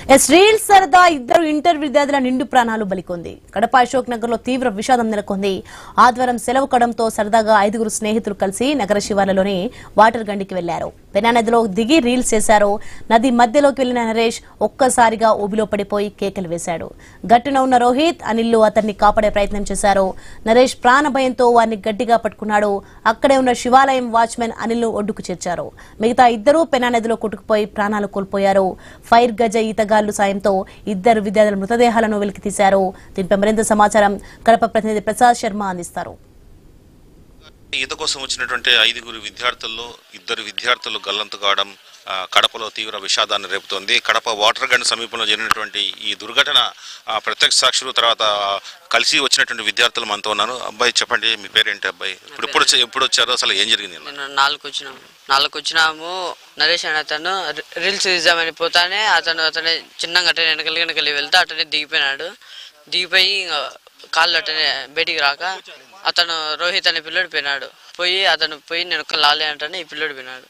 Reels సరదా ఇద్దరు inter విద్యార్థుల నిండు ప్రాణాలు బలికొంది. కడప అశోక్ నగర్ లో తీవ్ర విషాదం నెలకొంది. ఆదివారం సెలవు కడంతో సరదాగా 5 స్నేహితులు కలిసి నగర శివార్లలోని వాటర్ గండికి వెళ్లారు. పెన్నా నదిలో దిగి రీల్స్ చేశారు. నది మధ్యలోకి వెళ్లిన నరేష్ ఒక్కసారిగా ఊబిలో పడిపోయి కేకలు వేశాడు. గట్టున ఉన్న రోహిత్, అనిల్ అతన్ని కాపాడే ప్రయత్నం చేశారు. నరేష్ ప్రాణ భయంతో వారిని గట్టిగా పట్టుకున్నాడు. అక్కడే ఉన్న శివాలయం వాచ్మెన్ అనిల్ ఒడ్డుకు చేర్చారు. మిగతా ఇద్దరు పెన్నా నదిలో కొట్టుకుపోయి ప్రాణాలు కోల్పోయారు. ఫైర్ గజ ఈతగాళ్లు సాయంతో ఇద్దరు విద్యార్థుల మృతదేహాలను వెలికి తీశారు. దీనిపై మరింత సమాచారం కడప ప్రతినిధి ప్రసాద్ శర్మ అందిస్తారు. ఈత కోసం వచ్చినటువంటి 5 విద్యార్థుల్లో 2 విద్యార్థులు గల్లంతు కావడం కడపలో తీవ్ర విషాదాన్ని రేపుతోంది. కడప వాటర్ గండ్ సమీపంలో జరిగినటువంటి ఈ దుర్ఘటన ప్రత్యక్ష సాక్షులు తర్వాత కలిసి వచ్చినటువంటి విద్యార్థులు మనతో ఉన్నారు. అబ్బాయి చెప్పండి, మీ పేరేంటి? అబ్బాయి ఎప్పుడు వచ్చారు, అసలు ఏం జరిగింది? 4 వచ్చినాము. నరేష్ అనే అతను రీల్స్ తీద్దామని పోతానే అతను చిన్నగా అటనే వెనకలి వెళ్తే అటనే దిగిపోయి కాళ్ళు అటనే బయటికి రాక అతను రోహిత్ అనే పిల్లడు పోయి నేను ఒక్క లాలే అంటానే ఈ పిల్లడు పోయినాడు.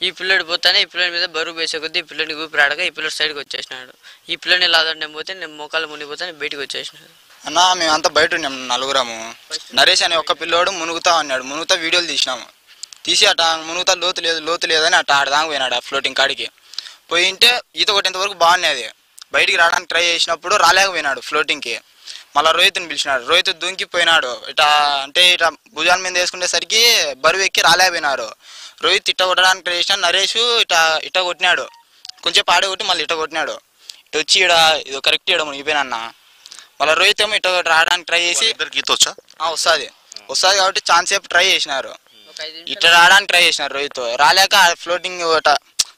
ఈ పిల్లడు పోతానే ఈ పిల్లడి మీద బరువు వేసే కొద్దీ ఈ పిల్లడిని ఊపిరాడక ఈ పిల్లడు సైడ్కి వచ్చేసినాడు. ఈ పిల్లని లాదంటే పోతే నేను మోకాలు మునిగిపోతానే బయటికి వచ్చేసినాడు. అన్న మేమంతా బయట ఉన్నాము, 4 నరేష్ అనే ఒక్క పిల్లోడు మునుగుతా అన్నాడు. మునుగుతా వీడియోలు తీసి అట మునుగుతా లోతు లేదని అట్ట ఆడదాకా పోయినాడు. ఆ ఫ్లోటింగ్ కాడికి పోయింటే ఈత కొట్టేంత వరకు బాగున్నది. బయటికి రావడానికి ట్రై చేసినప్పుడు రాలేకపోయినాడు ఫ్లోటింగ్కి. మళ్ళీ రోహిత్ని పిలిచినాడు. రోహిత్ దుంకిపోయినాడు. ఇట భుజాల మీద వేసుకునేసరికి బరువు ఎక్కి రాలేకపోయినారు. రోహిత్ ఇట్ట కొట్టడానికి ట్రై చేసినా నరేష్ ఇట్ట కొట్టినాడు. కొంచెం ఆడే కొట్టి మళ్ళీ ఇట్ట కొట్టినాడు. ఇటు వచ్చి ఇది కరెక్ట్ చేయడం మునిగిపోయినా. మళ్ళీ రోహిత్ ఏమో ఇట్ట రావడానికి ట్రై చేసి వస్తుంది కాబట్టి ఛాన్స్ సేపు ట్రై చేసినారు. ఇట్ట రావడానికి ట్రై చేసినారు. రోహిత్ రాలేక ఫ్లోటింగ్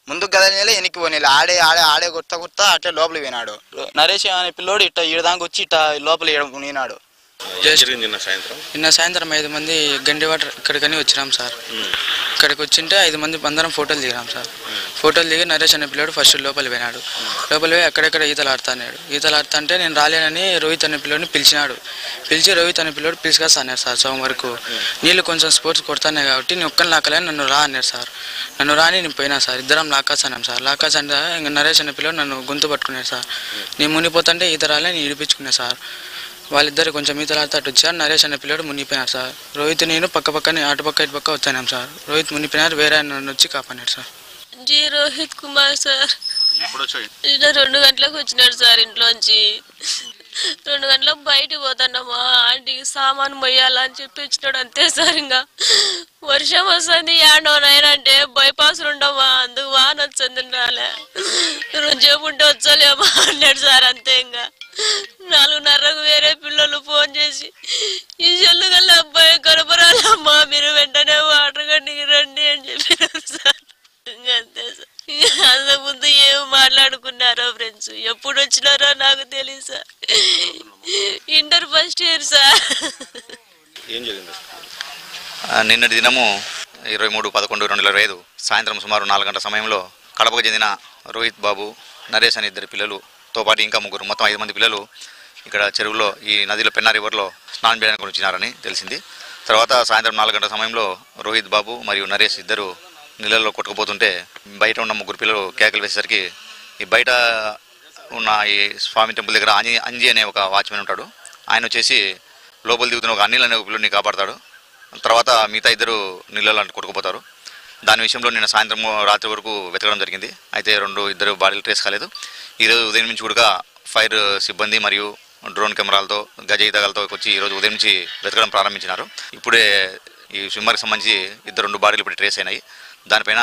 ముందుకు కదలే వెనక్కి పోనీ ఆడే కొడతా అట్లే లోపలికి పోయినాడు. నరేష్ అనే పిల్లోడు ఇట్ట ఈడదానికి వచ్చి ఇట్ట లోపల మునిగినాడు. నిన్న సాయంత్రం 5 మంది గండి వాటర్ ఇక్కడికని వచ్చినాం సార్. ఇక్కడికి వచ్చింటే 5 మంది అందరం ఫోటోలు దిగినాం సార్. ఫోటోలు దిగి నరేష్ అనే పిల్లోడు ఫస్ట్ లోపలి పోయినాడు. లోపలి పోయి అక్కడెక్కడ ఈతలు ఆడుతా అంటే నేను రాలేనని రోహిత్ అనే పిల్లోడిని పిలిచి రోహిత్ అనే పిల్లోడు పిలుచుకొస్తా అన్నారు సార్. సోమం వరకు నీళ్ళు కొంచెం స్పోర్ట్స్ కొడతానే కాబట్టి నేను ఒక్కని లాక్కలేని నన్ను రా అన్నారు సార్. నన్ను రాని నేను పోయినా సార్. ఇద్దరం లాక్కాసాం సార్. లాక్కాసంటే ఇంకా నరేష్ అనే పిల్లోడు నన్ను గొంతు పట్టుకున్నాడు సార్. నేను మునిగిపోతుంటే ఈత రాలే నేను ఇడిపించుకున్నా సార్. వాళ్ళిద్దరు కొంచెం ఈతలాడితే అటు వచ్చారు. నరేష్ అనే పిల్లడు మునిగిపోయినారు సార్. రోహిత్ నేను పక్కనే అటుపక్క ఇటుపక్క వచ్చాను సార్. రోహిత్ మునిగిపోయినారు. వేరే నన్ను వచ్చి కాపాడారు సార్. రోహిత్ కుమార్ సార్ 2 గంటలకు వచ్చినాడు సార్. ఇంట్లోంచి 2 గంటలకు బయటకు పోతానమ్మా ఆంటీకి సామాను మొయ్యాలని చెప్పి వచ్చినాడు. అంతే సార్. ఇంకా వర్షం వస్తుంది ఏడోనైనంటే బైపాస్ ఉండమా అందుకు వాన వచ్చింది రాలే చెప్పుంటే వచ్చలేమా అన్నాడు సార్. అంతే. ఇంకా 4:30కు వేరే పిల్లలు ఫోన్ చేసి ఈ చెల్లు గల్ల అబ్బాయి కనపరాలమ్మా మీరు వెంటనే వాటర్ గండికి రండి అని చెప్పినారు సార్. అంతే సార్. అంతకు ముందు ఏం మాట్లాడుకున్నారో ఫ్రెండ్స్, ఎప్పుడు వచ్చినారో నాకు తెలియదు sir. Inter first year sir. నిన్నటి దినము 23/11/2025 సాయంత్రం సుమారు 4 గంటల సమయంలో కడపకు చెందిన రోహిత్ బాబు, నరేష్ అనే 2 పిల్లలుతో పాటు ఇంకా 3 మొత్తం 5 మంది పిల్లలు ఇక్కడ చెరువులో ఈ నదిలో పెన్నా రివర్లో స్నానం చేయడానికి వచ్చినారని తెలిసింది. తర్వాత సాయంత్రం 4 గంటల సమయంలో రోహిత్ బాబు మరియు నరేష్ ఇద్దరు నీళ్ళల్లో కొట్టుకుపోతుంటే బయట ఉన్న 3 పిల్లలు కేకలు వేసేసరికి ఈ బయట ఉన్న ఈ స్వామి టెంపుల్ దగ్గర అంజీ అనే ఒక వాచ్మెన్ ఉంటాడు. ఆయన వచ్చేసి లోపల దిగుతున్న ఒక అనిల్ అనే ఒక పిల్లడిని కాపాడతాడు. తర్వాత మిగతా 2 నీళ్ళలో కొట్టుకుపోతారు. దాని విషయంలో నిన్న సాయంత్రం రాత్రి వరకు వెతకడం జరిగింది. అయితే 2 బాడీలు ట్రేస్ కాలేదు. ఈరోజు ఉదయం నుంచి కూడా ఫైర్ సిబ్బంది మరియు డ్రోన్ కెమెరాలతో గజ ఈతగాలతో వచ్చి ఈరోజు ఉదయం నుంచి వెతకడం ప్రారంభించినారు. ఇప్పుడే ఈ స్విమ్మర్కి సంబంధించి 2 బాడీలు ఇప్పుడు ట్రేస్ అయినాయి. దానిపైన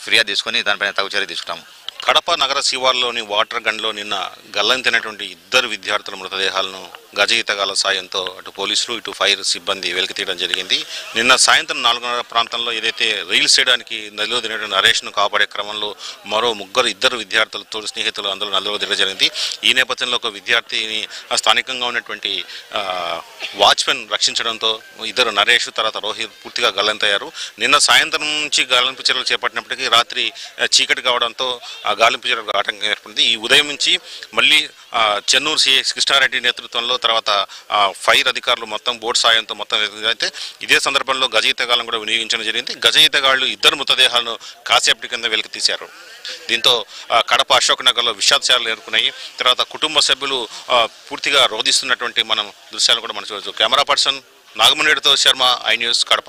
ఫిర్యాదు తీసుకొని దానిపైన తగు చర్య తీసుకుంటాము. కడప నగర శివార్లోని వాటర్ గండ్లో నిన్న గల్లంతైనటువంటి 2 విద్యార్థుల మృతదేహాలను గజ ఈతగాల సాయంతో అటు పోలీసులు ఇటు ఫైర్ సిబ్బంది వెలికి తీయడం జరిగింది. నిన్న సాయంత్రం 4:30 ప్రాంతంలో ఏదైతే రీల్స్ చేయడానికి నదిలో దిగినటువంటి నరేష్ను కాపాడే క్రమంలో మరో 2 విద్యార్థులతో స్నేహితులు అందులో నదిలో దిగడం జరిగింది. ఈ నేపథ్యంలో ఒక విద్యార్థిని స్థానికంగా ఉన్నటువంటి వాచ్మెన్ రక్షించడంతో 2 నరేష్ తర్వాత రోహిత్ పూర్తిగా గల్లంతయ్యారు. నిన్న సాయంత్రం నుంచి గాలింపు చర్యలు చేపట్టినప్పటికీ రాత్రి చీకటి కావడంతో గాలింపు చర్యలకు ఆటంకం ఏర్పడింది. ఈ ఉదయం నుంచి మళ్ళీ చెన్నూరు సిఐ కృష్ణారెడ్డి నేతృత్వంలో తర్వాత ఫైర్ అధికారులు మొత్తం బోట్ సాయంతో మొత్తం అయితే ఇదే సందర్భంలో గజ ఈతగాళ్ళను కూడా వినియోగించడం జరిగింది. గజ ఈతగాళ్లు ఇద్దరు మృతదేహాలను కాసేపటి కింద వెలికి తీశారు. దీంతో కడప అశోక్ నగర్లో విషాదశాలు ఏర్పడినాయి. తర్వాత కుటుంబ సభ్యులు పూర్తిగా రోధిస్తున్నటువంటి మనం దృశ్యాలు కూడా మనం చూడవచ్చు. కెమెరా పర్సన్ నాగమణితో శర్మ, ఐ న్యూస్, కడప.